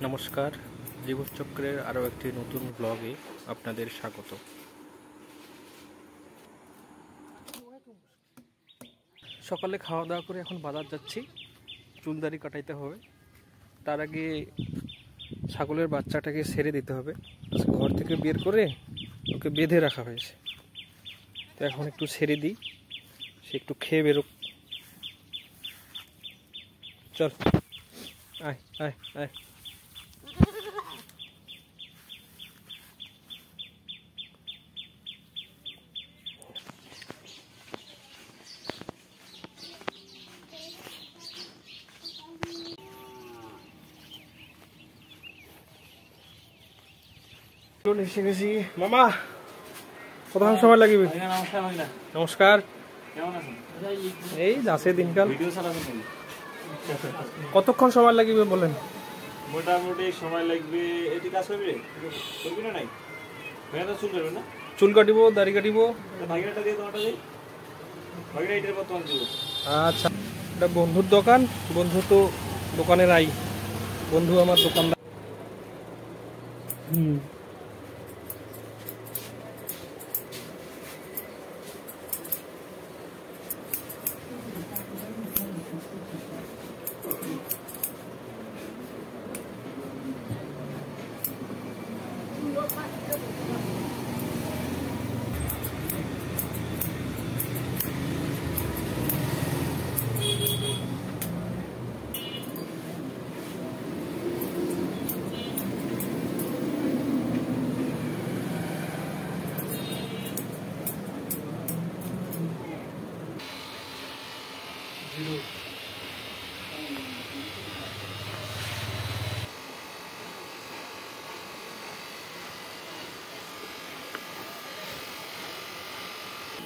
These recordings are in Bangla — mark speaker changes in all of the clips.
Speaker 1: নমস্কার, জীবনচক্রের আরও একটি নতুন ব্লগে আপনাদের স্বাগত। সকালে খাওয়া দাওয়া করে এখন বাজার যাচ্ছি, চুলদাড়ি কাটাইতে হবে। তার আগে ছাগলের বাচ্চাটাকে ছেড়ে দিতে হবে। ঘর থেকে বের করে ওকে বেঁধে রাখা হয়েছে, তো এখন একটু ছেড়ে দিই, সে একটু খেয়ে বেরোক। চল, আয় আয় আয়। এসে গেছি মামা, কতক্ষণ সময় লাগবে? নমস্কার, এই যাচ্ছে দিনকাল। কতক্ষণ সময় লাগবে বলেন?
Speaker 2: মোটামুটি সময় লাগবে। এটি কাজ করবি করবি না? নাই চুল করবে না?
Speaker 1: চুল কাটিব, দাড়ি কাটিব।
Speaker 2: ভাগিনাটা দিয়ে তোমারটা দিই, ভাগিনা এটার পর তোমার দিব।
Speaker 1: আচ্ছা, এটা বন্ধুর দোকান। বন্ধু তো দোকানে নাই, বন্ধু আমার দোকানদার।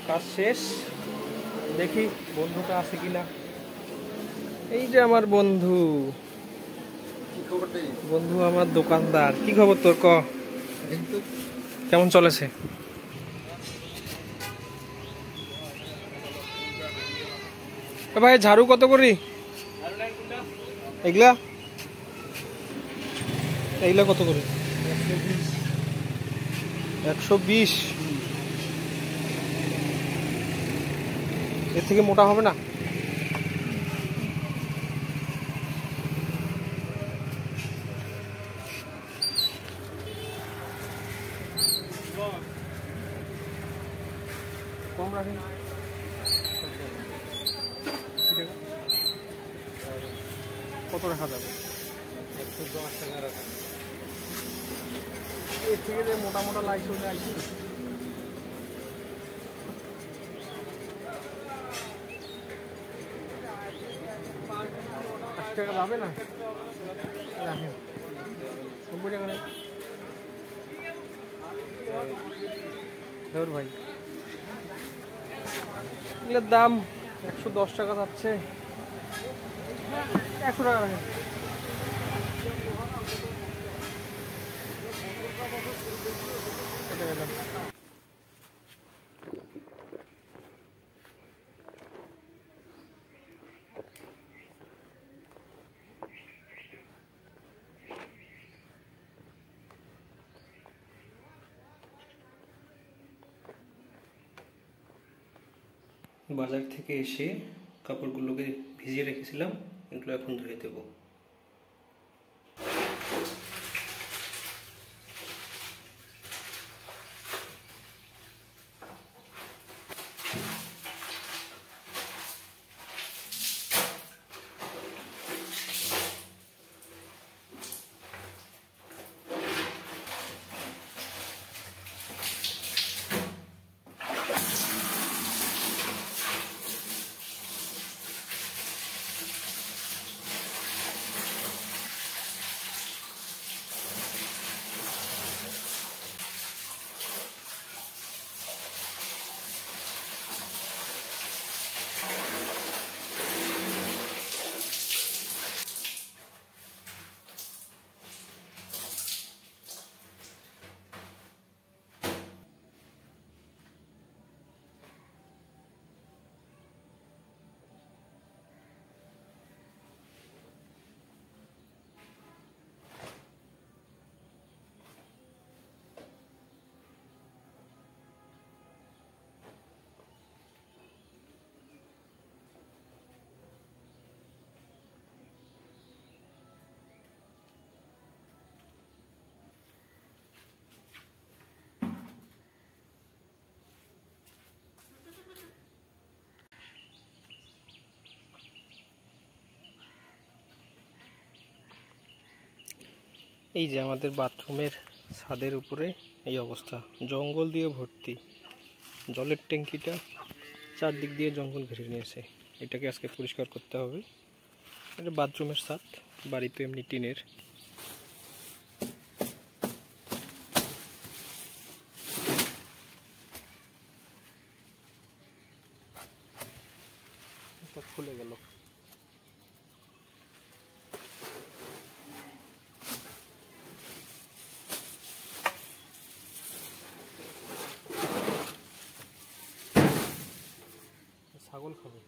Speaker 1: কাজ শেষ, দেখি বন্ধুটা আছে কিনা। এই যে আমার বন্ধু, বন্ধু আমার দোকানদার। কি খবর তোর? ক, কেমন চলেছে? ভাই ঝাড়ু কত করি? এগুলা এইগুলা কত করে? 120। এর থেকে মোটা হবে না? কম রাখেন। কত রাখা যাবে? 110 টাকা রাখা। এর থেকে যে মোটা মোটা লাইট চলে আসবে। 80 টাকা যাবে না? রাখেন 90 টাকা নেই। ধর ভাই, এগুলোর দাম 110 টাকা যাচ্ছে। 100 টাকা রাখেন। বাজার থেকে এসে কাপড়গুলোকে ভিজিয়ে রেখেছিলাম, এগুলো এখন ধুয়ে দেবো। এই যে আমাদের বাথরুমের ছাদের উপরে এই অবস্থা, জঙ্গল দিয়ে ভর্তি। জলের ট্যাঙ্কিটা চারদিক দিয়ে জঙ্গল ঘিরে নিয়েছে, এটাকে আজকে পরিষ্কার করতে হবে। এটা বাথরুমের ছাদ, বাড়িতে এমনি টিনের। খুলে গেল। ছাগল খাবে।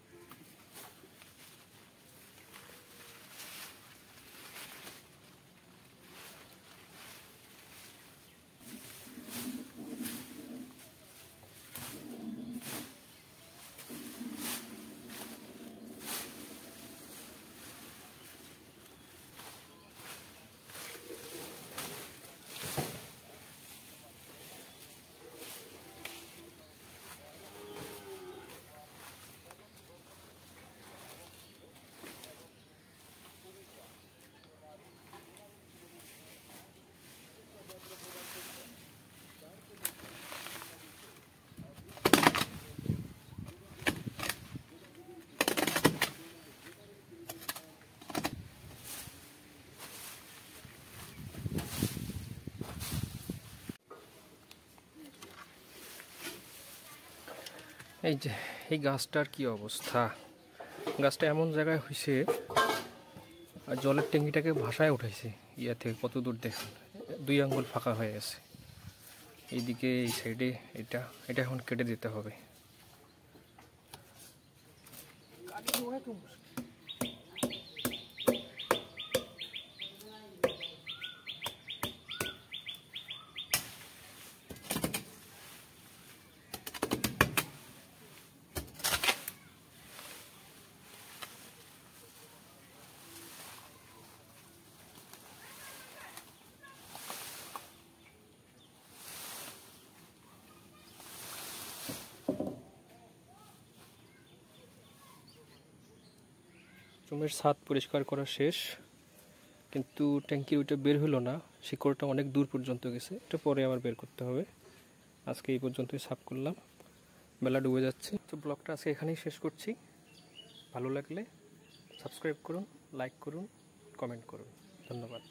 Speaker 1: এই যে এই গাছটার কি অবস্থা, গাছটা এমন জায়গায় হয়েছে আর জলের ট্যাঙ্কিটাকে ভাসায় উঠাইছে। ইয়া থেকে কত দূর দেখুন, 2 আঙ্গুল ফাঁকা হয়ে গেছে। এইদিকে এই সাইডে এটা এখন কেটে দিতে হবে। রুমের ছাদ পরিষ্কার করা শেষ, কিন্তু ট্যাঙ্কির ওইটা বের হলো না, শিকড়টা অনেক দূর পর্যন্ত গেছে, এটা পরে আবার বের করতে হবে। আজকে এই পর্যন্তই সাফ করলাম, বেলা ডুবে যাচ্ছে। তো ব্লগটা আজকে এখানেই শেষ করছি। ভালো লাগলে সাবস্ক্রাইব করুন, লাইক করুন, কমেন্ট করুন। ধন্যবাদ।